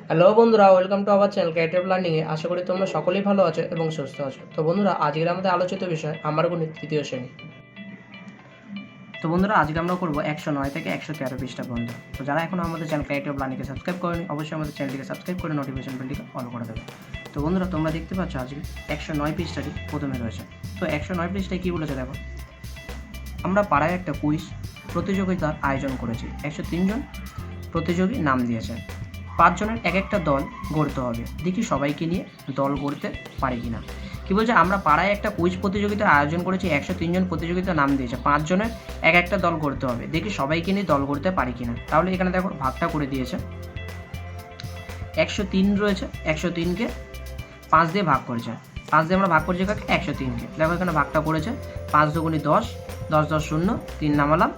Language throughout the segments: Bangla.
হ্যালো বন্ধুরা, welcome to our channel creative লার্নিংয়ে। আশা করি তোমরা সকলেই ভালো আছো এবং সুস্থ আছো। তো বন্ধুরা, আজকের আমাদের আলোচিত বিষয় আমার গণিত তৃতীয় শ্রেণী। তো বন্ধুরা, আজকে আমরা করবো 109 থেকে 113 পৃষ্ঠা পর্যন্ত। তো যারা এখন আমাদের চ্যানেল ক্রিয়েটিভ লার্নিংকে সাবস্ক্রাইব করেনি, অবশ্যই আমাদের চ্যানেলটিকে সাবস্ক্রাইব করে নোটিফিকেশন বেলটিকে অন করে দেবে। তো বন্ধুরা, তোমরা দেখতে পাচ্ছ আজকে 109 পৃষ্ঠাটি প্রথমে রয়েছে। তো 109 পৃষ্ঠায় কী বলেছে দেখো, আমরা পাড়ায় একটা কুইজ প্রতিযোগিতার আয়োজন করেছি। 103 জন প্রতিযোগী নাম দিয়েছেন। 5 জনের এক একটা দল গড়তে হবে। দেখি সবাইকে নিয়ে দল গড়তে পারে কিনা। কি বলছে, আমরা পাড়ায় একটা কুইজ প্রতিযোগিতার আয়োজন করেছি। 103 জন প্রতিযোগিতার নাম দিয়েছে। 5 জনের এক একটা দল গড়তে হবে। দেখি সবাইকে নিয়ে দল গড়তে পারে কিনা। তাহলে এখানে দেখো ভাগটা করে দিয়েছে। 103 রয়েছে, 103কে 5 দিয়ে ভাগ করেছে। 5 দিয়ে আমরা ভাগ করেছি কাকে? 103কে। দেখো এখানে ভাগটা করেছে। 5 দুগুণে 10, 10 10 0, 3 নামালাম,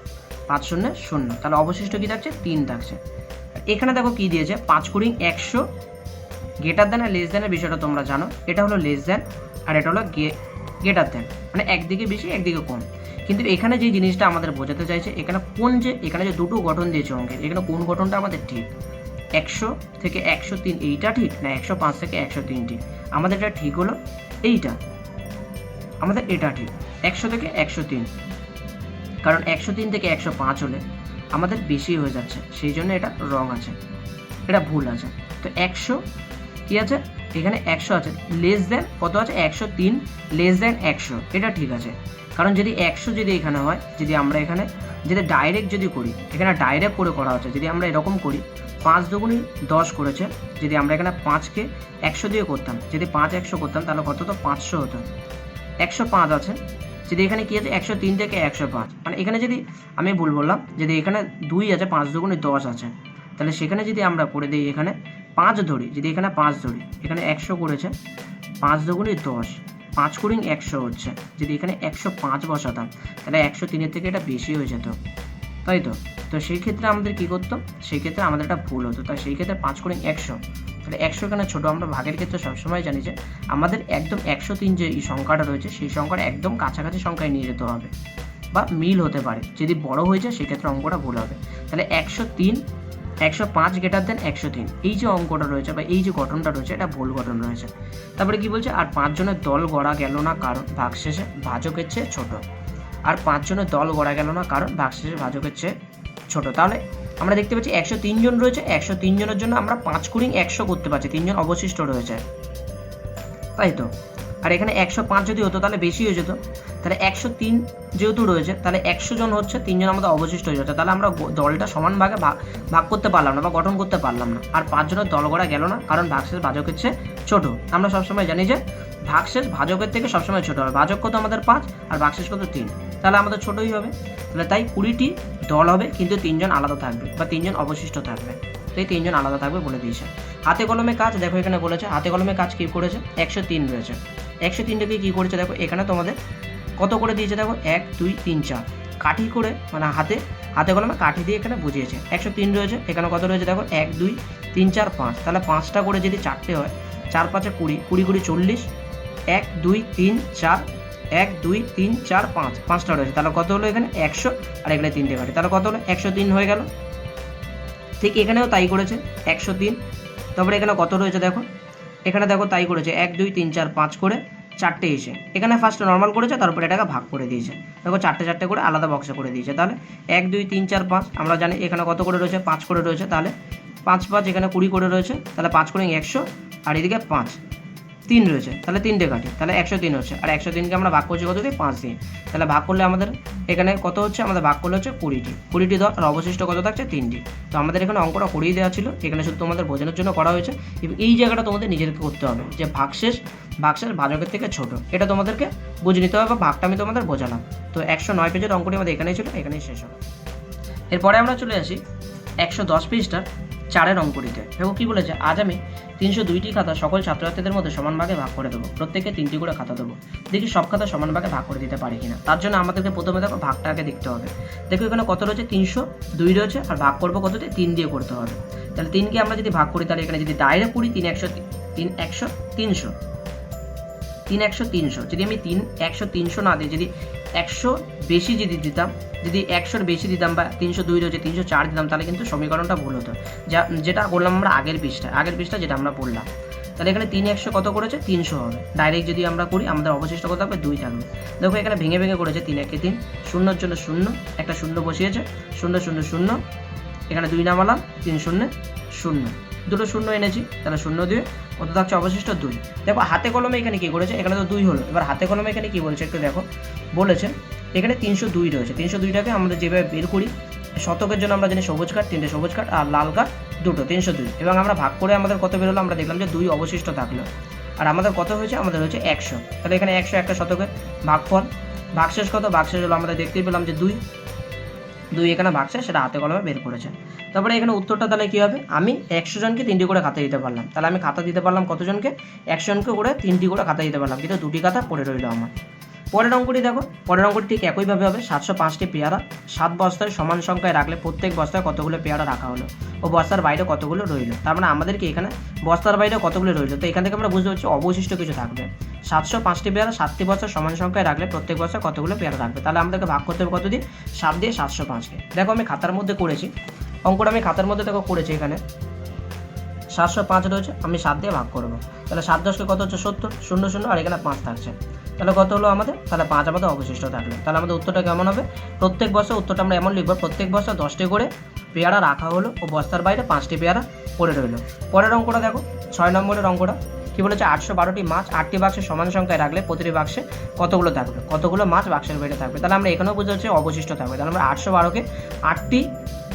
5 0 0। তাহলে অবশিষ্ট কী থাকছে? 3 থাকছে। এখানে দেখো কি দিয়েছে, 5 কুড়ি 100, গ্রেটার দ্যান আর লেস দ্যানের বিষয়টা তোমরা জানো। এটা হলো লেস দ্যান আর এটা হলো গ্রেটার দ্যান, মানে একদিকে বেশি একদিকে কম। কিন্তু এখানে যে জিনিসটা আমাদের বোঝাতে চাইছে, এখানে যে দুটো গঠন দিয়েছে অঙ্কের, এখানে কোন গঠনটা আমাদের ঠিক? 100 থেকে 103 এইটা ঠিক, না 105 থেকে 103 ঠিক? আমাদের এটা ঠিক হলো এইটা, আমাদের এটা ঠিক 100 থেকে 103। কারণ 103 থেকে 105 হলে আমাদের বেশি হয়ে যাচ্ছে, সেই জন্য এটা রং আছে, এটা ভুল আছে। তো 100 কি আছে এখানে? 100 আছে। লেস দ্যান কত আছে? 103 লেস দ্যান 100, এটা ঠিক আছে। কারণ যদি 100 যদি এখানে হয়, যদি আমরা এখানে যদি ডাইরেক্ট যদি করি, এখানে ডাইরেক্ট করে করা হচ্ছে, যদি আমরা এরকম করি 5 দুগুণি 10 করেছে, যদি আমরা এখানে 5কে 100 দিয়ে করতাম, যদি 5 100 করতাম তাহলে কত হতো? 500 হতো। 105 আছে, যদি এখানে কি আছে? 103 থেকে 105, মানে এখানে যদি আমি ভুল বললাম, যদি এখানে 2 আছে, 5 দুগুণে 10 আছে, তাহলে সেখানে যদি আমরা করে দিই এখানে 5 ধরি, যদি এখানে 5 ধরি, এখানে 100 করেছে, 5 দুগুণে 10, 5 কুড়ি 100 হচ্ছে। যদি এখানে 105 বসাতাম তাহলে 103-এর থেকে এটা বেশি হয়ে যেত, তাই তো? তো সেই ক্ষেত্রে আমাদের কী করতো? সেই ক্ষেত্রে আমাদের একটা ভুল হতো। তাই সেই ক্ষেত্রে 5 কুড়ি 100, তাহলে 100 এখানে ছোটো। আমরা ভাগের ক্ষেত্রে সবসময় জানি যে আমাদের একদম 103 যে এই সংখ্যাটা রয়েছে, সেই সংখ্যাটা একদম কাছাকাছি সংখ্যায় নিয়ে যেতে হবে, বা মিল হতে পারে। যদি বড় হয়ে যায় সেক্ষেত্রে অঙ্কটা ভুল হবে। তাহলে 103 105 গ্রেটার দেন 103, এই যে অঙ্কটা রয়েছে বা এই যে গঠনটা রয়েছে, এটা ভুল গঠন রয়েছে। তারপরে কি বলছে, আর 5 জনের দল গড়া গেল না কারণ ভাগশেষে ভাজকের চেয়ে ছোট। আর 5 জনের দল গড়া গেল না কারণ ভাগশেষে ভাজকের চেয়ে ছোট। তাহলে আমরা দেখতে পাচ্ছি 103 জন রয়েছে, 103 জনের জন্য আমরা 5 কুড়ি 100 করতে পারছি, 3 জন অবশিষ্ট রয়েছে, তাই তো? আর এখানে 105 যদি হতো তাহলে বেশি হয়ে যেত। তাহলে 103 যেহেতু রয়েছে, তাহলে 100 জন হচ্ছে, 3 জন আমাদের অবশিষ্ট হয়ে যাচ্ছে। তাহলে আমরা দলটা সমান ভাগে ভাগ করতে পারলাম না বা গঠন করতে পারলাম না। আর 5 জনের দল গড়া গেল না কারণ ভাগশেষ ভাজকের চেয়ে ছোট। আমরা সবসময় জানি যে ভাগশেষ ভাজকের থেকে সবসময় ছোট হবে। ভাজক কত আমাদের? 5, আর ভাগশেষ কত? 3, তাহলে আমাদের ছোটই হবে। তাহলে তাই 20টি দল হবে, কিন্তু 3 জন আলাদা থাকবে বা 3 জন অবশিষ্ট থাকবে। তো এই 3 জন আলাদা থাকবে বলে দিয়েছে। হাতে কলমে কাজ, দেখো এখানে বলেছে হাতে কলমে কাজ কী করেছে? 103 রয়েছে, 103টাকে কী করেছে দেখো, এখানে তোমাদের কত করে দিয়েছে দেখো, 1 2 3 4 কাঠি করে, মানে হাতে কলমে কাঠি দিয়ে এখানে বুঝিয়েছে। 103 রয়েছে, এখানে কত রয়েছে দেখো, 1 2 3 4 5, তাহলে 5টা করে যদি 4টে হয়, 4 5 20, 20 20 40, 1 2 3 4, 1 2 3 4 5, 5টা রয়েছে, তাহলে কত হলো এখানে? 100, আর এখানে 3টে কাঠি, তাহলে কত হলো? 103 হয়ে গেল। ঠিক এখানেও তাই করেছে, 103। তারপরে এখানে কত রয়েছে দেখো, এখানে দেখো তাই করেছে, 1 2 3 4 5 করে 4টে এসে এখানে ফার্স্ট নর্মাল করেছে, তারপরে এটাকে ভাগ করে দিয়েছে। দেখো 4টে 4টে করে আলাদা বক্সে করে দিয়েছে। তাহলে 1 2 3 4 5, আমরা জানি এখানে কত করে রয়েছে? 5 করে রয়েছে। তাহলে 5 5 এখানে 20 করে রয়েছে, তাহলে 5 করে 100, আর এদিকে 5 3 রয়েছে, তাহলে 3টে কাটি, তাহলে 103 হচ্ছে। আর 103কে আমরা ভাগ করছি কত দিয়ে? 5 দিয়ে। তাহলে ভাগ করলে আমাদের এখানে কত হচ্ছে? আমাদের ভাগ করলে হচ্ছে 20টি দল, আর অবশিষ্ট কত থাকছে? 3টি। তো আমাদের এখানে অঙ্কটা করিয়ে দেওয়া ছিল, এখানে শুধু তোমাদের বোঝানোর জন্য করা হয়েছে। এবং এই জায়গাটা তোমাদের নিজেদেরকে করতে হবে যে ভাগশেষ ভাজকের থেকে ছোট, এটা তোমাদেরকে বুঝে নিতে হবে, বা ভাগটা আমি তোমাদের বোঝালাম। তো 109 পেজের অঙ্কটি আমাদের এখানেই ছিল, এখানেই শেষ হলো। এরপরে আমরা চলে আসি 110 পৃষ্ঠার 4-এর অঙ্কটিতে। দেখো কী বলেছে, আজ আমি 302টি খাতা সকল ছাত্রছাত্রীদের মধ্যে সমান ভাগে ভাগ করে দেবো। প্রত্যেককে 3টি করে খাতা দেবো। দেখি সব খাতা সমান ভাগে ভাগ করে দিতে পারি কিনা। তার জন্য আমাদেরকে প্রথমে দেখো ভাগটা আগে দেখতে হবে। দেখো এখানে কত রয়েছে? 302 রয়েছে, আর ভাগ করবো কত দিয়ে? 3 দিয়ে করতে হবে। তাহলে 3কে আমরা যদি ভাগ করি, তাহলে এখানে যদি ডাইরেক্ট করি 3 100 3 100 300, 3 100 300, যদি আমি 3 100 300 না দিই, যদি 100 বেশি যদি দিতাম, যদি 100-র বেশি দিতাম বা 302 রয়েছে 304 দিতাম, তাহলে কিন্তু সমীকরণটা ভুল হতো, যেটা করলাম আমরা আগের পৃষ্ঠা যেটা আমরা পড়লাম। তাহলে এখানে 3 100 কত করেছে 300 হবে। ডাইরেক্ট যদি আমরা করি আমাদের অবশিষ্ট কত থাকবে 2 থাকবে। দেখো এখানে ভেঙে ভেঙে করেছে 3 1 3, শূন্যর জন্য 0, একটা 0 বসিয়েছে, 0 0 0, এখানে 2 নামালাম, 3 0 0, দুটো 0 এনেছি, তাহলে 0 দিয়ে কত থাকছে অবশিষ্ট 2। দেখো হাতে কলমে এখানে কী করেছে, এখানে তো 2 হলো, এবার হাতে কলমে এখানে কী বলছে একটু দেখো। বলেছে এখানে 302 রয়েছে, 302টাকে আমরা যেভাবে বের করি, শতকের জন্য আমরা জানি সবুজ কাঠ 3টে সবুজ কাঠ আর লাল কাঠ 2টো, 302, এবং আমরা ভাগ করে আমাদের কত বেরোলো, আমরা দেখলাম যে 2 অবশিষ্ট থাকলো, আর আমাদের কত হয়েছে, আমাদের হয়েছে 100। তাহলে এখানে 100 একটা শতকের ভাগফল, ভাগশেষ কত, ভাগশেষ হলো আমাদের দেখতেই পেলাম যে 2 এখানে ভাগশেষ, সেটা হাতে কলমে বের করেছে। তারপরে এখানে উত্তরটা তাহলে কী হবে, আমি 100 জনকে 3টি করে খাতা দিতে পারলাম, তাহলে আমি খাতা দিতে পারলাম কতজনকে, 100 জনকে করে 3টি করে খাতা দিতে পারলাম, কিন্তু 2টি খাতা পড়ে রইল আমার। পরের অঙ্কটি দেখো, পরের অঙ্কটি ঠিক একইভাবে হবে। 705টি পেয়ারা 7 বস্তায় সমান সংখ্যায় রাখলে প্রত্যেক বস্তায় কতগুলো পেয়ারা রাখা হলো ও বস্তার বাইরে কতগুলো রইল। তার মানে আমাদেরকে এখানে বস্তার বাইরে কতগুলো রইল, তো এখান থেকে আমরা বুঝতে পারছি অবশিষ্ট কিছু থাকবে। 705টি পেয়ারা 7টি বস্তায় সমান সংখ্যায় রাখলে প্রত্যেক বস্তায় কতগুলো পেয়ারা রাখবে, তাহলে আমাদেরকে ভাগ করতে হবে কত দিয়ে, 7 দিয়ে 705কে। দেখো আমি খাতার মধ্যে করেছি, অঙ্কটা আমি খাতার মধ্যে দেখো করেছি, এখানে 705 রয়েছে, আমি 7 দিয়ে ভাগ করবো, তাহলে 7 10কে কত হচ্ছে 70, 0 0, আর এখানে 5 থাকছে, তাহলে কত হলো আমাদের, তাহলে 5 আমাদের অবশিষ্ট থাকলো। তাহলে আমাদের উত্তরটা কেমন হবে, প্রত্যেক বস্তা, উত্তরটা আমরা এমন লিখবো, প্রত্যেক বস্তা 10টি করে পেয়ারা রাখা হলো ও বস্তার বাইরে 5টি পেয়ারা পড়ে রইলো। পরের অঙ্কটা দেখো, 6 নম্বরের অঙ্কটা কী বলেছে, 812টি মাছ 8টি বাক্সে সমান সংখ্যায় রাখলে প্রতিটি বাক্সে কতগুলো থাকবে, কতগুলো মাছ বাক্সের বাইরে থাকবে, তাহলে আমরা এখানেও বুঝতে পারছি অবশিষ্ট থাকবে। তাহলে আমরা 812কে 8টি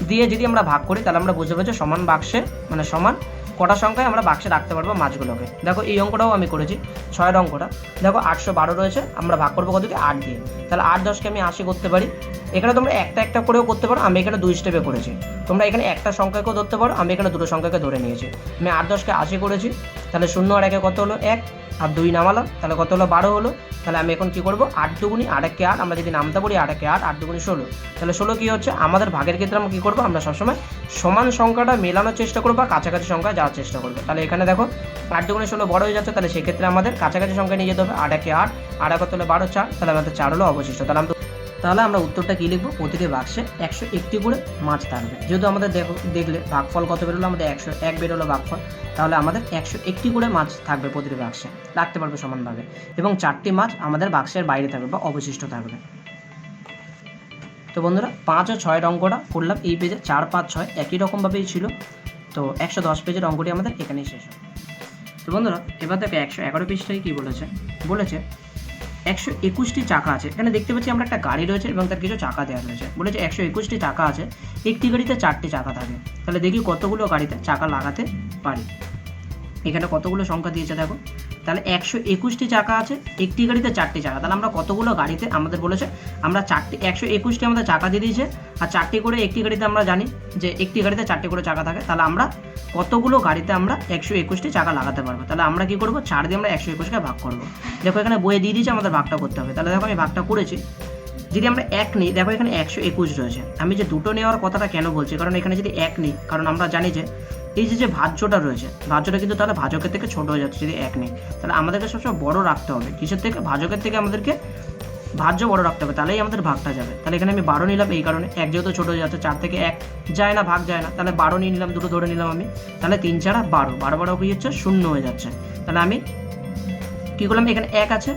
দিয়ে যদি আমরা ভাগ করি, তাহলে আমরা বুঝতে পারছি সমান বাক্সে, মানে সমান কটা সংখ্যায় আমরা বাক্সে রাখতে পারবো মাছগুলোকে। দেখো এই অঙ্কটাও আমি করেছি, 6 অঙ্কটা দেখো 812 রয়েছে, আমরা ভাগ করবো কত দিয়ে 8 দিয়ে, তাহলে 8 10কে আমি 80 করতে পারি। এখানে তোমরা একটা একটা করেও করতে পারো, আমি এখানে 2 স্টেপে করেছি। তোমরা এখানে একটা সংখ্যাকেও ধরতে পারো, আমি এখানে দুটো সংখ্যাকে ধরে নিয়েছি। আমি 8 10কে 80 করেছি, তাহলে 0 আর 1 কত হলো 1, আর 2 নামালাম, তাহলে কত হলো 12 হলো। তাহলে আমি এখন কী করবো, 8 দুগুণি 8 1 8, আমরা যদি নামতে পারি 8 1 8, 8 দুগুণি 16, তাহলে 16 কী হচ্ছে আমাদের ভাগের ক্ষেত্রে আমরা কী করবো, আমরা সবসময় সমান সংখ্যাটা মেলানোর চেষ্টা করবো বা কাছাকাছি সংখ্যায় যাওয়ার চেষ্টা করবো। তাহলে এখানে দেখো 8 দুগুণি 16 বড় হয়ে যাচ্ছে, তাহলে সেক্ষেত্রে আমাদের কাছাকাছি সংখ্যা নিয়ে যেতে হবে, 8 1 8, 8 কত হলো 12 4, তাহলে আমাদের 4 হলো অবশিষ্ট। তাহলে আমরা উত্তরটা কী লিখবো, প্রতিটি বাক্সে 101টি করে মাছ থাকবে। যেহেতু আমাদের দেখলে ভাগফল কত বেরোলো, আমাদের 101 বেরোলো ভাগফল, তাহলে আমাদের 101টি করে মাছ থাকবে প্রতিটি বাক্সে, রাখতে পারবে সমানভাবে, এবং 4টি মাছ আমাদের বাক্সের বাইরে থাকবে বা অবশিষ্ট থাকবে। তো বন্ধুরা 5 ও 6 অঙ্কটা করলাম এই পেজে, 4 5 6 একই রকমভাবেই ছিল। তো 110 পেজের অঙ্কটি আমাদের এখানেই শেষ হয়। তো বন্ধুরা এবার দেখো 111 পৃষ্ঠায় কী বলেছে, 121টি চাকা আছে। এখানে দেখতে পাচ্ছি আমরা একটা গাড়ি রয়েছে এবং তার কিছু চাকা দেওয়া রয়েছে। বলেছে 121টি চাকা আছে, একটি গাড়িতে 4টি চাকা থাকে, তাহলে দেখি কতগুলো গাড়িতে চাকা লাগাতে পারি। এখানে কতগুলো সংখ্যা দিয়েছে দেখো, তাহলে 121টি চাকা আছে, একটি গাড়িতে 4টি চাকা, তাহলে আমরা কতগুলো গাড়িতে, আমাদের বলেছে আমরা 121টি আমাদের চাকা দিয়ে দিয়েছে, আর 4টি করে একটি গাড়িতে, আমরা জানি যে একটি গাড়িতে 4টি করে চাকা থাকে, তাহলে আমরা কতগুলো গাড়িতে আমরা 121টি চাকা লাগাতে পারবো। তাহলে আমরা কী করবো, 4 দিয়ে আমরা 121কে ভাগ করবো। দেখো এখানে বইয়ে দিয়ে দিয়েছে আমাদের ভাগটা করতে হবে, তাহলে দেখো আমি ভাগটা করেছি। যদি আমরা 1 নিই, দেখো এখানে 121 রয়েছে, আমি যে দুটো নেওয়ার কথাটা কেন বলছি, কারণ এখানে যদি 1 নিই, কারণ আমরা জানি যে এই যে ভাজ্যটা রয়েছে, ভাজ্যটা কিন্তু তাহলে ভাজকের থেকে ছোট হয়ে যাচ্ছে যদি 1 নিই, তাহলে আমাদেরকে সবসময় বড় রাখতে হবে, কিসের থেকে, ভাজকের থেকে আমাদেরকে ভাজ্য বড় রাখতে হবে, তাহলেই আমাদের ভাগটা যাবে। তাহলে এখানে আমি 12 নিলাম, এই কারণে 1 যেহেতু ছোটো হয়ে যাচ্ছে, 4 থেকে 1 যায় না, ভাগ যায় না, তাহলে 12 নিয়ে নিলাম, দুটো ধরে নিলাম আমি, তাহলে 3 4 12, 12 12 কী হচ্ছে 0 হয়ে যাচ্ছে। তাহলে আমি কী করলাম, এখানে 1 আছে,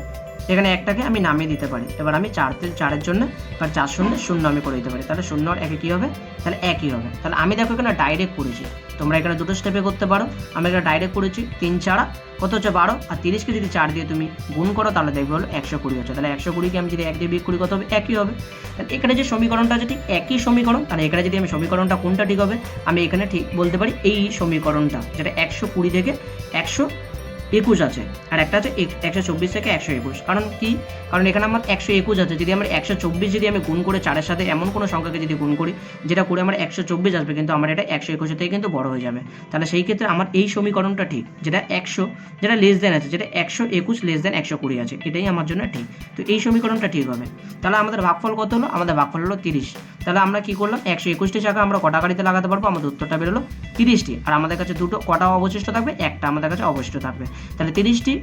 এখানে 1টাকে আমি নামিয়ে দিতে পারি, এবার আমি 4-এর জন্য এবার 4 0 0 আমি করে দিতে পারি, তাহলে 0 আর 1 কী হবে, তাহলে 1ই হবে। তাহলে আমি দেখো এখানে ডাইরেক্ট করেছি, তোমরা এখানে দুটো স্টেপে করতে পারো, আমি এখানে ডাইরেক্ট করেছি। 3 4 কত হচ্ছে 12, আর 30কে যদি 4 দিয়ে তুমি গুণ করো তাহলে দেখবে হলো 120 হচ্ছে, তাহলে 120কে আমি যদি 1 দিয়ে বিয়োগ করি কত হবে, 1ই হবে। তাহলে এখানে যে সমীকরণটা আছে ঠিক একই সমীকরণ, তাহলে এখানে যদি আমি সমীকরণটা কোনটা ঠিক হবে, আমি এখানে ঠিক বলতে পারি এই সমীকরণটা, যেটা 120 থেকে 121 আছে, আর একটা আছে 124 থেকে 121। কারণ কি, কারণ এখানে আমার 121 আছে, যদি আমার 124 যদি আমি গুণ করে 4-এর সাথে এমন কোনো সংখ্যাকে যদি গুণ করি যেটা করে আমার 124 আসবে, কিন্তু আমার এটা 121 থেকে কিন্তু বড় হয়ে যাবে, তাহলে সেই ক্ষেত্রে আমার এই সমীকরণটা ঠিক, যেটা 100 যেটা লেস দেন আছে, যেটা 121 লেস দেন 120 আছে, এটাই আমার জন্য ঠিক। তো এই সমীকরণটা ঠিক হবে। তাহলে আমাদের ভাগফল কত হলো, আমাদের ভাগফল হলো 30। তাহলে আমরা কি করলাম, 121টি চাকা আমরা কটা গাড়িতে লাগাতে পারবো, আমাদের উত্তরটা বেরোলো 30টি, আর আমাদের কাছে দুটো কটা অবশিষ্ট থাকবে, একটা আমাদের কাছে অবশিষ্ট থাকবে। তাহলে 30টি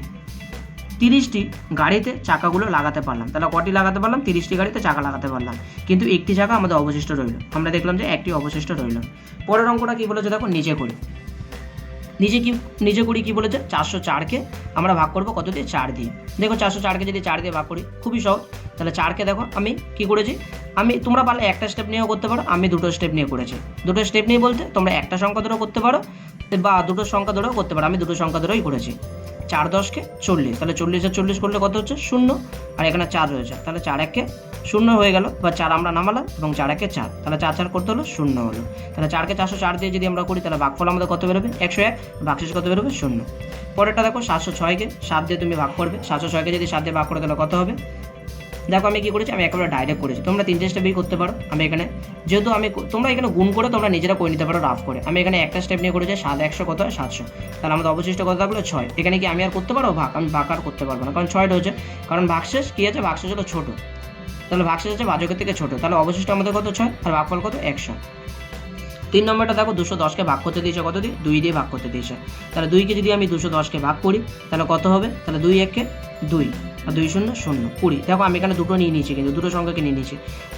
30টি গাড়িতে চাকাগুলো লাগাতে পারলাম। তাহলে কটি লাগাতে পারলাম? 30টি গাড়িতে চাকা লাগাতে পারলাম, কিন্তু একটি চাকা আমাদের অবশিষ্ট রইল। আমরা দেখলাম যে একটি অবশিষ্ট রইল। পরের অঙ্কটা কী বলেছে দেখো, নিচে করি। নিচে করি কী বলেছে, 404কে আমরা ভাগ করবো কত দিয়ে? 4 দিয়ে। দেখো 404কে যদি 4 দিয়ে ভাগ করি, খুবই সহজ। তাহলে 4কে দেখো আমি কী করেছি, তোমরা পারলে একটা স্টেপ নিয়েও করতে পারো, আমি দুটো স্টেপ নিয়ে করেছি। দুটো স্টেপ নিয়ে বলতে তোমরা একটা সংখ্যা ধরেও করতে পারো বা দুটো সংখ্যা ধরেও করতে পারো, আমি দুটো সংখ্যা ধরেই করেছি। 4 10কে 40, তাহলে 40 আর 40 করলে কত হচ্ছে? 0, আর এখানে 4 রয়েছে, তাহলে 4 1কে 0 হয়ে গেল, বা 4 আমরা নামালাম এবং 4 1কে 4, তাহলে 4 4 করতে হলো 0 হলো। তাহলে 4কে 404 দিয়ে যদি আমরা করি তাহলে ভাগফল আমাদের কত বেরোবে? 101, ভাগশেষ কত বেরোবে? 0। পরেরটা দেখো 706কে 7 দিয়ে তুমি ভাগ করবে। 706কে যদি 7 দিয়ে ভাগ করে তাহলে কত হবে? দেখো আমি কী করেছি, আমি একেবারে ডাইরেক্ট করেছি। তোমরা 3টে স্টেপই করতে পারো। আমি এখানে যেহেতু তোমরা এখানে গুণ করে তোমরা নিজেরা করে নিতে পারো রাফ করে। আমি এখানে একটা স্টেপ নিয়ে করেছি, 7 100 কত হয়? 700। তাহলে আমাদের অবশিষ্ট কত থাকলো? 6। এখানে কি আমি আর করতে পারবো ভাগ? আমি ভাগ আর করতে পারবো না, কারণ 6 রয়েছে। কারণ ভাগশেষ কী আছে? ভাগশেষ হলো ছোটো, তাহলে ভাগশেষ হচ্ছে ভাজকের থেকে ছোটো। তাহলে অবশিষ্ট আমাদের কত? 6, আর ভাগফল কত? 100। 3 নম্বরটা দেখো, 210কে ভাগ করতে দিয়েছে কত দিয়ে? 2 দিয়ে ভাগ করতে দিয়েছে। তাহলে 2কে যদি আমি 210কে ভাগ করি তাহলে কত হবে? তাহলে 2 1কে 2, আর 2 0 0 20। দেখো আমি এখানে দুটো নিয়ে নিয়েছি, কিন্তু দুটো সংখ্যাকে নিয়ে নিয়েছি।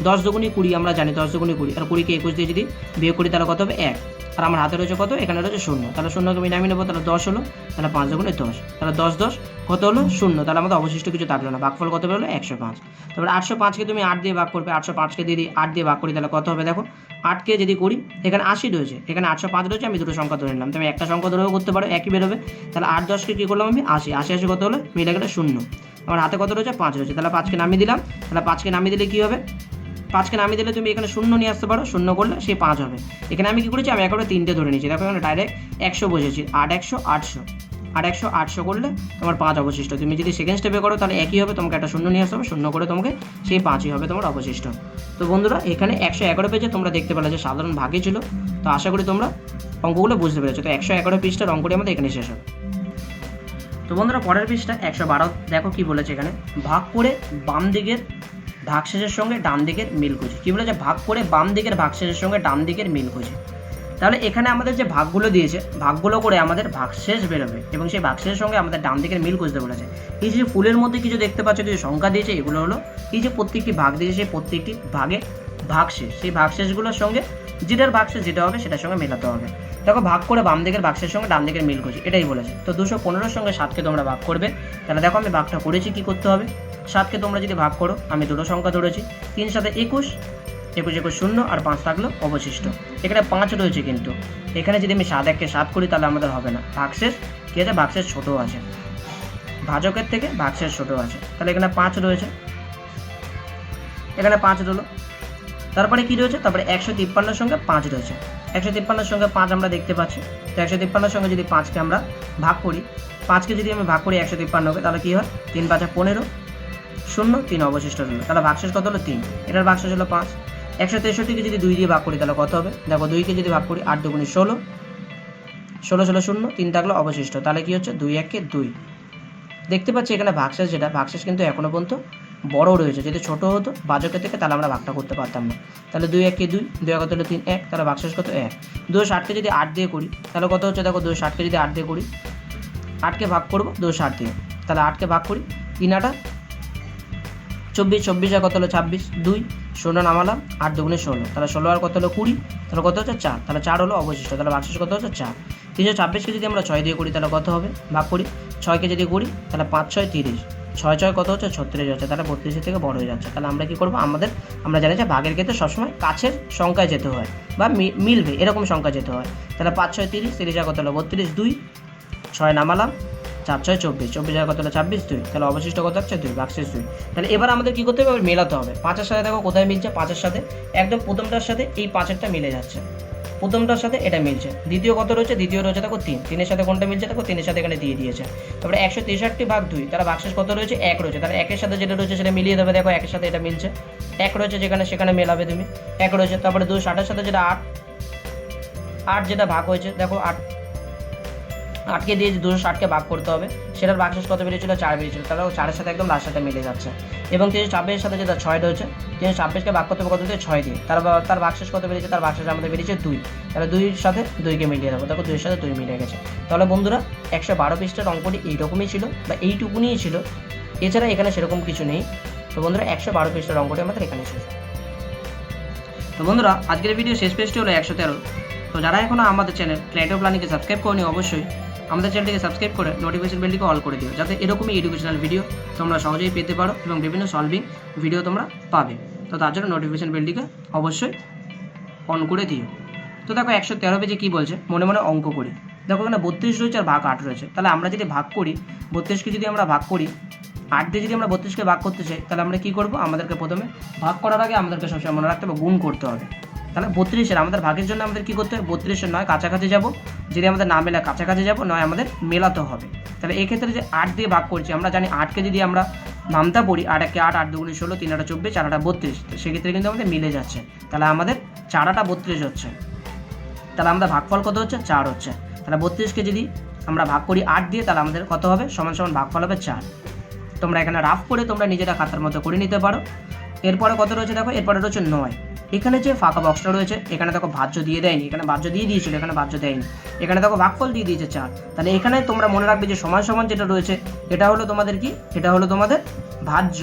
10 দুগুণে 20, আমরা জানি 10 দুগুণে 20, আর 20কে 21 দিয়ে যদি বিয়োগ করি তাহলে কত হবে? 1, আর আমার হাতে রয়েছে কত? এখানে রয়েছে 0, তাহলে 0কে আমি নামিয়ে নেবো, তাহলে 10 হলো। তাহলে 5 দুগুণে 10, তাহলে 10 10 কত হলো? 0। তাহলে আমাদের অবশিষ্ট কিছু থাকলো না, ভাগফল কত বেরোলো? 105। তারপরে 805কে তুমি 8 দিয়ে ভাগ করবে। 805কে যদি 8 দিয়ে ভাগ করি তাহলে কত হবে? দেখো 8কে যদি করি, এখানে 80 রয়েছে, এখানে 805 রয়েছে, আমি দুটো সংখ্যা ধরে নিলাম। তুমি একটা সংখ্যা ধরেও করতে পারো, একই বেরোবে। তাহলে 8 10কে কী করলাম আমি? 80 80 কত হলো? মিলে গেলে 0। আমার হাতে কত রয়েছে? 5 রয়েছে, তাহলে 5কে নামিয়ে দিলাম। তাহলে 5কে নামিয়ে দিলে কী হবে? 5কে নামিয়ে দিলে তুমি এখানে 0 নিয়ে আসতে পারো, 0 করলে সেই 5 হবে। এখানে আমি কী করেছি, আমি একেবারে 3টে ধরে নিয়েছি। দেখো এখানে ডাইরেক্ট 100 বসেছি, 8 100 800, 8 100 800 করলে তোমার 5 অবশিষ্ট। তুমি যদি সেকেন্ড স্টেপে করো তাহলে একই হবে, তোমাকে একটা 0 নিয়ে আসতে হবে, 0 করে তোমাকে সেই 5ই হবে তোমার অবশিষ্ট। তো বন্ধুরা এখানে 111 পেজে তোমরা দেখতে পেলে যে সাধারণ ভাগে ছিল। তো আশা করি তোমরা অঙ্কগুলো বুঝতে পেরেছো। তো 111 পৃষ্ঠার অঙ্কটি আমাদের এখানে শেষ হবে। তো বন্ধুরা পরের পৃষ্ঠা 112 দেখো কি বলেছে এখানে, ভাগ করে বাম দিকের ভাগশেষের সঙ্গে ডান দিকের মিল খুঁজি। কী বলেছে? ভাগ করে বাম দিকের ভাগশেষের সঙ্গে ডান দিকের মিল খুঁজি। তাহলে এখানে আমাদের যে ভাগগুলো দিয়েছে, ভাগগুলো করে আমাদের ভাগশেষ বেরোবে এবং সেই ভাগশেষের সঙ্গে আমাদের ডান দিকের মিল খুঁজতে বলেছে। এই যে ফুলের মধ্যে কিছু দেখতে পাচ্ছ, কিছু সংখ্যা দিয়েছে, এগুলো হলো এই যে প্রত্যেকটি ভাগ দিয়েছে, সেই প্রত্যেকটি ভাগে ভাগশেষ, সেই ভাগশেষগুলোর সঙ্গে যেটার ভাগশেষ যেটা হবে সেটার সঙ্গে মেলাতে হবে। দেখো ভাগ করে বাম দিকের ভাগশেষের সঙ্গে ডান দিকের মিল খুঁজি, এটাই বলেছে। তো 215-এর সঙ্গে 7কে তোমরা ভাগ করবে। তাহলে দেখো আমি ভাগটা করেছি, কি করতে হবে? 7কে তোমরা যদি ভাগ করো, আমি দুটো সংখ্যা ধরেছি, 3 7 21, 21 21 0, আর 5 থাকলো অবশিষ্ট। এখানে 5 রয়েছে, কিন্তু এখানে যদি আমি 7 1কে 7 করি তাহলে আমাদের হবে না। ভাগশেষ কী আছে? ভাগশেষ ছোটো আছে, ভাজকের থেকে ভাগশেষ ছোটো আছে। তাহলে এখানে 5 রয়েছে, এখানে 5 রইলো। তারপরে কি রয়েছে? তারপরে 153-এর সঙ্গে 5 রয়েছে। 153-এর সঙ্গে 5 আমরা দেখতে পাচ্ছি। তো 153-এর সঙ্গে যদি 5কে আমরা ভাগ করি, 5কে যদি আমি ভাগ করি 153-কে, তাহলে কী হয়? 3 5 15, 0 3 অবশিষ্ট রইল। তাহলে ভাগশেষ কত হলো? 3। এটার ভাগশেষ হলো 5। 163-কে যদি 2 দিয়ে ভাগ করি তাহলে কত হবে? দেখো 2কে যদি ভাগ করি, 8 2 16, 16 16 0, 3 থাকলো অবশিষ্ট। তাহলে কি হচ্ছে? 2 1কে 2। দেখতে পাচ্ছি এখানে ভাগশেষ যেটা, ভাগশেষ কিন্তু এখনও পর্যন্ত বড় রয়েছে। যদি ছোটো হতো বাজকের থেকে তাহলে আমরা ভাগটা করতে পারতাম না। তাহলে 2 1কে 2, 2 কত হলো? 3 1, তাহলে ভাগশেষ কত? 1। 260কে যদি 8 দিয়ে করি তাহলে কত হচ্ছে? দেখো 260কে যদি 8 দিয়ে করি, 8কে ভাগ করবো 260 দিয়ে, তাহলে 8কে ভাগ করি, 3 8 24, 24 আর কত হলো? 26, 2 0 নামালাম, 8 2 16, তাহলে 16 আর কত হলো? 20, তাহলে কত হচ্ছে? 4, তাহলে 4 হলো অবশিষ্ট। তাহলে ভাগশেষ কত হচ্ছে? 4। 326কে যদি আমরা 6 দিয়ে করি তাহলে কত হবে? ভাগ করি, 6কে যদি করি তাহলে 5 6 30, 6 6 কত হচ্ছে? 36 হচ্ছে। তাহলে 32 থেকে বড় হয়ে যাচ্ছে। তাহলে আমরা কী করবো? আমরা জানি যে ভাগের ক্ষেত্রে সবসময় কাছের সংখ্যায় যেতে হয় বা মিলবে এরকম সংখ্যা যেতে হয়। তাহলে 5 6 30, 30 আর কত হলো? 32, 2 6 নামালাম, 4 6 24, 24 আর কত হলো? 26 2, তাহলে অবশিষ্ট কত হচ্ছে? 2, ভাগশেষ 2। তাহলে এবার আমাদের কী করতে হবে? মেলাতে হবে। 5-এর সাথে দেখো কোথায় মিলছে? 5-এর সাথে একদম প্রথমটার সাথে এই 5-এরটা মিলে যাচ্ছে, প্রথমটার সাথে এটা মিলছে। দ্বিতীয় কত রয়েছে? দ্বিতীয় রয়েছে দেখো 3, 3-এর সাথে কোনটা মিলছে? দেখো 3-এর সাথে এখানে দিয়ে দিয়েছে। তারপরে 163 ভাগ 2, তাহলে ভাগশেষ কত রয়েছে? 1 রয়েছে। তাহলে 1-এর সাথে যেটা রয়েছে সেটা মিলিয়ে দেবে। দেখো 1-এর সাথে এটা মিলছে, 1 রয়েছে যেখানে সেখানে মেলাবে তুমি, 1 রয়েছে। তারপরে 260-এর সাথে যেটা 8 যেটা ভাগ হয়েছে, দেখো 8কে দিয়ে 260কে ভাগ করতে হবে, সেটার ভাগশেষ কত বেরিয়েছিল 4 বেরিয়েছিল, তাহলে 4-এর সাথে একদম লাস্ট সাথে মিলে যাচ্ছে। এবং 326-এর সাথে যেটা 6 রয়েছে, 326কে ভাগ করতে হবে কত দিয়ে 6 দিয়ে, তার ভাগশেষ কত বেরিয়েছে, তার ভাগশেষ আমাদের বেরিয়েছে 2, তাহলে 2-এর সাথে 2কে মিলিয়ে দেবো, দেখো 2-এর সাথে 2 মিলে গেছে। তাহলে বন্ধুরা 112 পৃষ্ঠার অঙ্কটি এইরকমই ছিল বা এইটুকুনিই ছিল, এছাড়া এখানে সেরকম কিছু নেই। তো বন্ধুরা 112 পৃষ্ঠার অঙ্কটি আমাদের এখানে শেষ। তো বন্ধুরা আজকের ভিডিও শেষ পেজটি হলো 113। তো যারা এখনও আমাদের চ্যানেল ক্রিয়েটিভ প্ল্যানিংকে সাবস্ক্রাইব করেনি, অবশ্যই আমাদের চ্যানেলটিকে সাবস্ক্রাইব করে নোটিফিকেশন বেলটিকে অল করে দিও, যাতে এরকমই এডুকেশনাল ভিডিও তোমরা সহজেই পেতে পারো এবং বিভিন্ন সলভিং ভিডিও তোমরা পাবে। তো তার জন্য নোটিফিকেশন বেলটিকে অবশ্যই অন করে দিও। তো দেখো 113 পেজে কী বলছে, মনে মনে অঙ্ক করি। দেখো এখানে 32 রয়েছে আর ভাগ 8 রয়েছে, তাহলে আমরা যদি ভাগ করি 32কে যদি আমরা ভাগ করি 8 দিয়ে যদি আমরা 32কে ভাগ করতে চাই, তাহলে আমরা কী করবো, আমাদেরকে প্রথমে ভাগ করার আগে আমাদেরকে সবসময় মনে রাখতে হবে গুণ করতে হবে। তাহলে 32-এর আমাদের ভাগের জন্য আমাদের কী করতে হবে, 32-এর নয় কাছাকাছি যাব, যদি আমাদের না মেলা কাছাকাছি যাব, নয় আমাদের মেলাতে হবে। তাহলে এক্ষেত্রে যে 8 দিয়ে ভাগ করছি, আমরা জানি 8কে যদি আমরা নামতা পড়ি, 8 একে 8, 8 দুগুণে 16, 3 8 24, 4 8 32, সেক্ষেত্রে কিন্তু আমাদের মিলে যাচ্ছে। তাহলে আমাদের 4 8 32 হচ্ছে, তাহলে আমাদের ভাগফল কত হচ্ছে 4 হচ্ছে। তাহলে 32কে যদি আমরা ভাগ করি 8 দিয়ে, তাহলে আমাদের কত হবে, সমান সমান ভাগফল হবে 4। তোমরা এখানে রাফ করে তোমরা নিজেরা খাতার মতো করে নিতে পারো। এরপরে কত রয়েছে দেখো, এরপরে রয়েছে 9। এখানে যে ফাঁকা বক্সটা রয়েছে, এখানে দেখো ভাজ্য দিয়ে দেয়নি, এখানে ভাজ্য দিয়ে দিয়েছিল, এখানে ভাজ্য দেয়নি, এখানে দেখো ভাগফল দিয়ে দিয়েছে 4। তাহলে এখানে তোমরা মনে রাখবে যে সমান সমান যেটা রয়েছে, এটা হলো তোমাদের কি, এটা হলো তোমাদের ভাজ্য,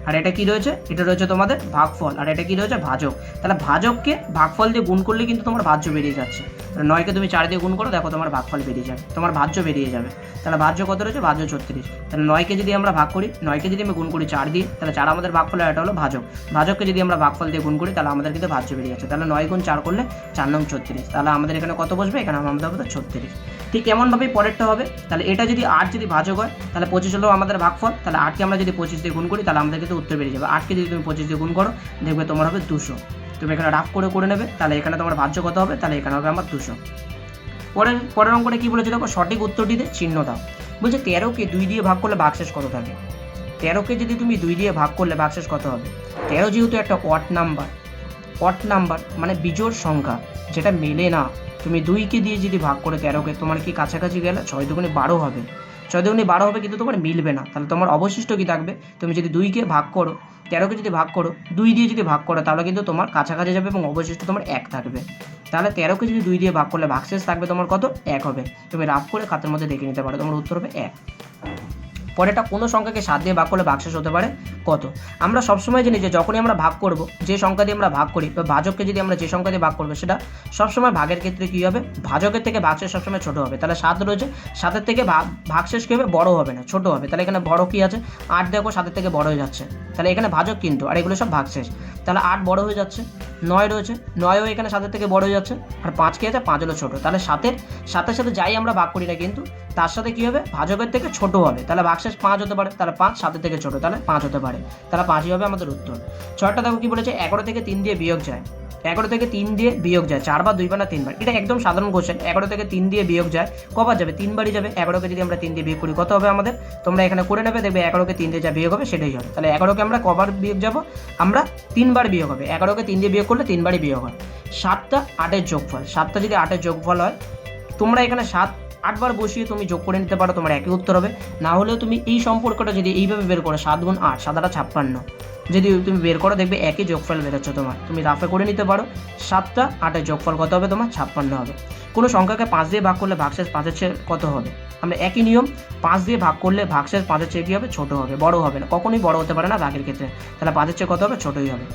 আর এটা কি রয়েছে, এটা রয়েছে তোমাদের ভাগফল, আর এটা কি রয়েছে ভাজক। তাহলে ভাজককে ভাগফল দিয়ে গুণ করলে কিন্তু তোমার ভাজ্য বেরিয়ে যাচ্ছে। 9কে তুমি 4 দিয়ে গুণ করো, দেখো তোমার ভাগফল বেরিয়ে যাবে, তোমার ভাজ্য বেরিয়ে যাবে। তাহলে ভাজ্য কত রয়েছে, ভাজ্য 36। তাহলে 9কে যদি আমরা ভাগ করি, 9কে যদি আমি গুণ করি 4 দিয়ে, তাহলে 4 আমাদের ভাগফল, আর এটা হলো ভাজক। ভাজককে যদি আমরা ভাগফল দিয়ে গুণ করি, তাহলে আমাদের কিন্তু ভাজ্য বেরিয়ে যাচ্ছে। তাহলে 9 গুণ 4 করলে 4 9 36। তাহলে আমাদের এখানে কত বসবে, এখানে আমাদের হবে 36। ঠিক এমনভাবেই পরেরটা হবে। তাহলে এটা যদি 8 যদি ভাজক হয়, তাহলে 25 হলো আমাদের ভাগফল। তাহলে 8কে আমরা যদি 25 দিয়ে গুণ করি, তাহলে আমাদের কিন্তু উত্তর বেরিয়ে যাবে। 8কে যদি তুমি 25 দিয়ে গুণ করো, দেখবে তোমার হবে 200। তুমি এখানে রাফ করে নেবে, তাহলে এখানে তোমার ভাজ্য কত হবে, তাহলে এখানে হবে আমার 200। পরের অঙ্কটা কী বলেছে দেখো, সঠিক উত্তরটিতে চিহ্ন দাও। বলছে 13কে 2 দিয়ে ভাগ করলে ভাগশেষ কত থাকে। 13কে যদি তুমি 2 দিয়ে ভাগ করলে ভাগশেষ কত হবে। 13 যেহেতু একটা অড নাম্বার মানে বিজোড় সংখ্যা, যেটা মেলে না। তুমি 2কে দিয়ে যদি ভাগ করে 13কে, তোমার কি কাছাকাছি গেলে 6 দুগুণে 12 হবে, 6 দুগুণে 12 হবে, কিন্তু তোমার মিলবে না। তাহলে তোমার অবশিষ্ট কি থাকবে, তুমি যদি 2কে ভাগ করো, 13কে যদি ভাগ করো, 2 দিয়ে যদি ভাগ করো, তাহলে কিন্তু তোমার কাছাকাছি যাবে এবং অবশিষ্ট তোমার 1 থাকবে। তাহলে 13কে যদি 2 দিয়ে ভাগ করলে ভাগশেষ থাকবে তোমার কত, 1 হবে। তুমি রাফ করে খাতার মধ্যে দেখে নিতে পারো, তোমার উত্তর হবে 1। পরেরটা কোনো সংখ্যাকে 7 দিয়ে ভাগ করলে ভাগশেষ হতে পারে কত। আমরা সবসময় জানি যে যখনই আমরা ভাগ করব, যে সংখ্যা দিয়ে আমরা ভাগ করি বা ভাজককে যদি আমরা যে সংখ্যা দিয়ে ভাগ করবো, সেটা সবসময় ভাগের ক্ষেত্রে কী হবে, ভাজকের থেকে ভাগশেষ সবসময় ছোটো হবে। তাহলে 7 রয়েছে, 7-এর থেকে ভাগশেষ কী হবে, বড় হবে না, ছোটো হবে। তাহলে এখানে বড় কী আছে, 8 দেখো 7-এর থেকে বড় হয়ে যাচ্ছে, তাহলে এখানে ভাজক কিন্তু, আর এগুলো সব ভাগশেষ। তাহলে 8 বড় হয়ে যাচ্ছে, 9 রয়েছে, 9ও এখানে 7-এর থেকে বড় হয়ে যাচ্ছে, আর 5 কি আছে, 5 হলো ছোটো। তাহলে 7-এর সাথে যাই আমরা ভাগ করি না, কিন্তু তার সাথে কী হবে, ভাজকের থেকে ছোট হবে। তাহলে ভাগশেষ 5 হতে পারে, তাহলে 5 7-এর থেকে ছোটো, তাহলে 5 হতে পারে, তাহলে 5ই হবে আমাদের উত্তর। 6টা দেখো কী বলেছে, 11 থেকে 3 দিয়ে বিয়োগ যায়। 11 থেকে 3 দিয়ে বিয়োগ যায় 4 বার, 2 বার না 3 বার। এটা একদম সাধারণ কোশ্চেন। 11 থেকে 3 দিয়ে বিয়োগ যায় কবার যাবে, 3 বারই যাবে। 11কে যদি আমরা 3 দিয়ে বিয়োগ করি কত হবে আমাদের, তোমরা এখানে করে নেবে, দেখবে 11কে 3 দিয়ে যা বিয়োগ হবে সেটাই হবে। তাহলে 11কে আমরা কবার বিয়োগ যাব, আমরা 3 বার বিয়োগ হবে। 11কে 3 দিয়ে বিয়োগ করলে 3 বারই বিয়োগ হয়। 7টা 8-এর যোগফল, 7টা যদি 8-এর যোগফল হয়, তোমরা এখানে 7 8 বার বসিয়ে তুমি যোগ করে নিতে পারো, তোমার একই উত্তর হবে। না হলেও তুমি এই সম্পর্কটা যদি এইভাবে বের করো, 7 গুণ 8, 7 8 56, যদি তুমি বের করো দেখবে একই যোগফল বেরোচ্ছে তোমার। তুমি রাফে করে নিতে পারো, 7টা 8-এর যোগফল কত হবে তোমার, 56 হবে। কোনো সংখ্যাকে 5 দিয়ে ভাগ করলে ভাগশেষ 5-এর চেয়ে কত হবে, আমরা একই নিয়ম, 5 দিয়ে ভাগ করলে ভাগশেষ 5-এর চেয়ে কী হবে, ছোটো হবে, বড় হবে না, কখনোই বড় হতে পারে না ভাগের ক্ষেত্রে। তাহলে 5-এর চেয়ে কত হবে, ছোটোই হবে।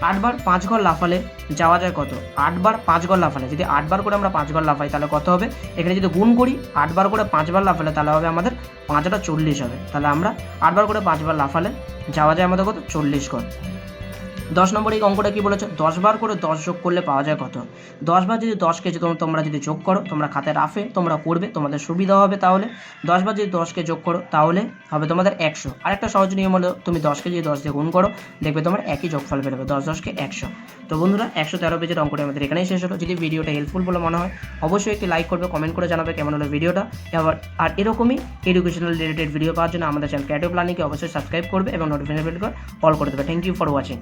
8 বার 5 ঘর লাফালে যাওয়া যায় কত, 8 বার 5 ঘর লাফালে, যদি 8 বার করে আমরা 5 ঘর লাফাই তাহলে কত হবে, এখানে যদি গুণ করি 8 বার করে 5 বার লাফালে, তাহলে হবে আমাদের 5 × 40 হবে। তাহলে আমরা 8 বার করে 5 বার লাফালে যাওয়া যায় আমাদের কত, 40 ঘর। 10 নম্বর এই অঙ্কটা কী বলেছে, 10 বার করে 10 যোগ করলে পাওয়া যায় কত। 10 বার যদি 10কে তোমরা যদি যোগ করো, তোমরা খাতায় রাফে তোমরা করবে, তোমাদের সুবিধা হবে। তাহলে 10 বার যদি 10কে যোগ করো, তাহলে হবে তোমাদের 100। আরেকটা সহজ নিয়ম হলো, তুমি 10কে যদি 10 দিয়ে গুণ করো, দেখবে তোমার একই যোগফল বেরোবে, 10 10কে 100। তো বন্ধুরা 113 পেজের অঙ্কটা আমাদের এখানেই শেষ হলো। যদি ভিডিওটা হেল্পফুল বলে মনে হয়, অবশ্যই একটি লাইক করবে, কমেন্ট করে জানাবে কেমন হলো ভিডিওটা। আর এরকমই এডুকেশনাল রিলেটেড ভিডিও পাওয়ার জন্য আমাদের চ্যানেল ক্রিয়েটিভ প্ল্যানিংকে অবশ্যই সাবস্ক্রাইব করবে এবং নোটিফিকেশন বেলকে অল করে দেবে। Thank you for watching.